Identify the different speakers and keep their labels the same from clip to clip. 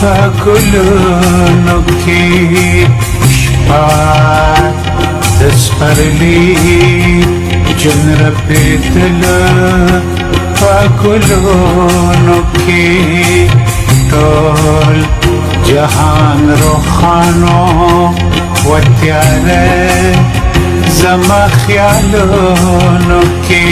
Speaker 1: ګلونو کې شپه د سپرلي جون رپېدله په ګلونو کې ټول جهان روښانو و تیاره زما خیالونو کې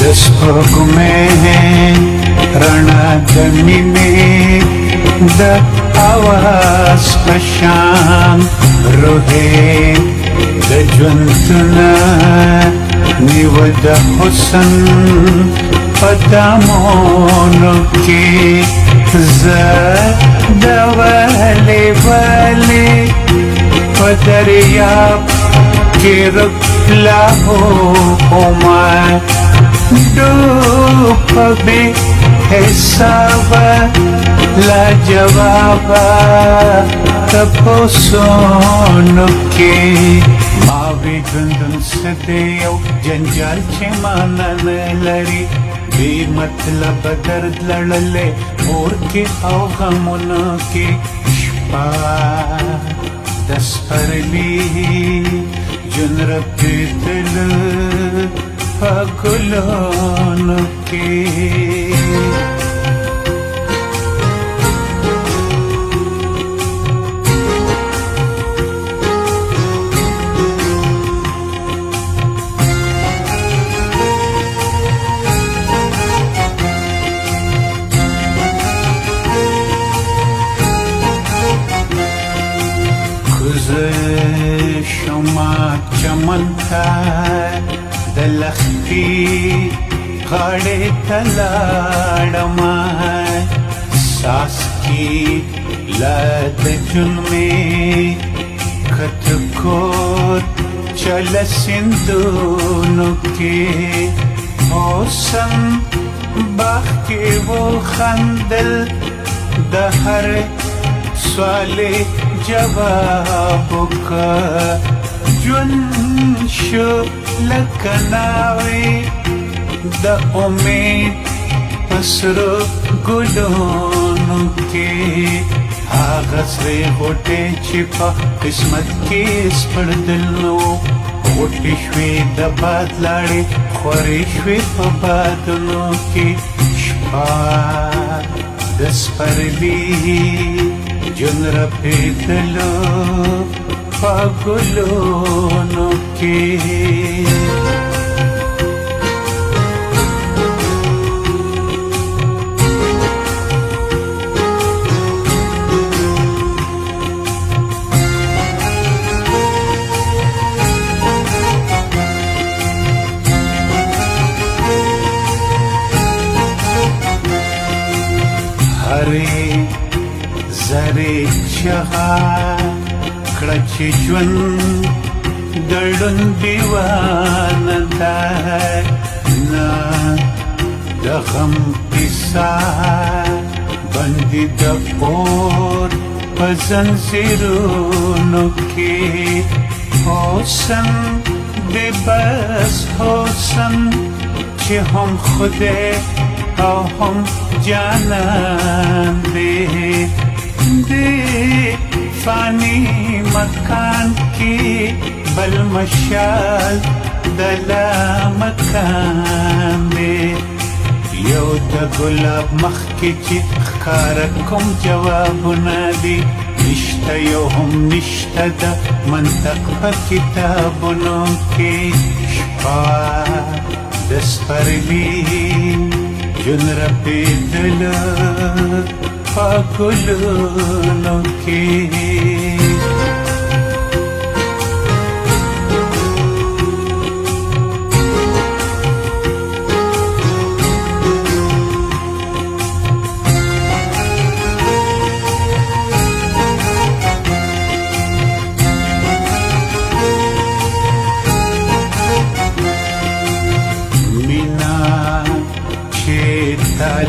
Speaker 1: د سپوږمۍ رڼا د مینې د اواز په شان روحي د ژوندونه نیوه د حسن په دامونو کې زه د ولې په دریاب کې لاهو اوما ډوب بې حسابه لا جوابه تپوسونو کې ما وی ژوندون څه دی یو جنجال چې مانا نه لري بې مطلبه درد لړلی اور کې او غمونو کې شپه د سپرلي جون رپېدله په ګلونو کې شما چمن ته د لښتي غاړې ته لاړمه څاڅکي له د جون مې کته کور چله سیندونو کې حسن باغ کې وخندل د هر سوال جواب وکړه ژوند شو لکه ناوې د امید په سرو ګلونو کې هغه سرې غوټې چې په قسمت کې سپړدل نو غوټې شوې د باد لاړې خورې شوې په بادونو کې شپه د سپرلي جون رپېدله په ګلونو کې هرې زرې چغه کړه چې ژوند د ړوند دیوانه ده نه د غم کیسه بندي د اور په زنځیرونو کې حسن دې بس حسن چې هم خدای او هم جانان دی فانی مکان کی بل مشال دلا مکان دی یو د ګلاب مخ کې چې ښکار کوم جوابونه دي نشته یو هم نشته د منطق په کتابونو کې شپه د سپرلي جون رپېدله په ګلونو کې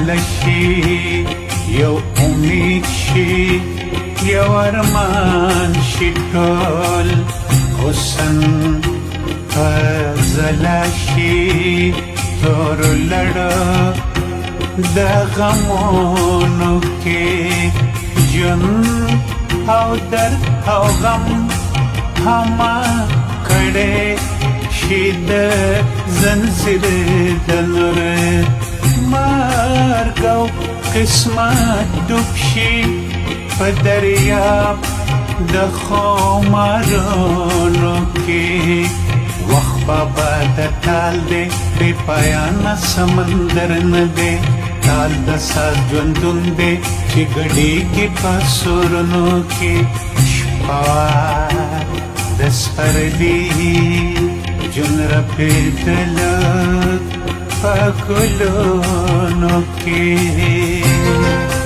Speaker 1: هلشي يو امید شي یو ارمان شي ټول حسن فزلا شي تور لړ د غمونو کې جن او درد او غم هما کړي شي د زنځیر د نور مرګ او قسمت ډوب شي په دریاب د خمارونو کې وخت بابا د تال دی بې پایانه سمندر نه دی تال د ساز ژوندون دی چې ګډېږي په سورونو کې شپه د سپرلي جون رپېدله په ګلونو کې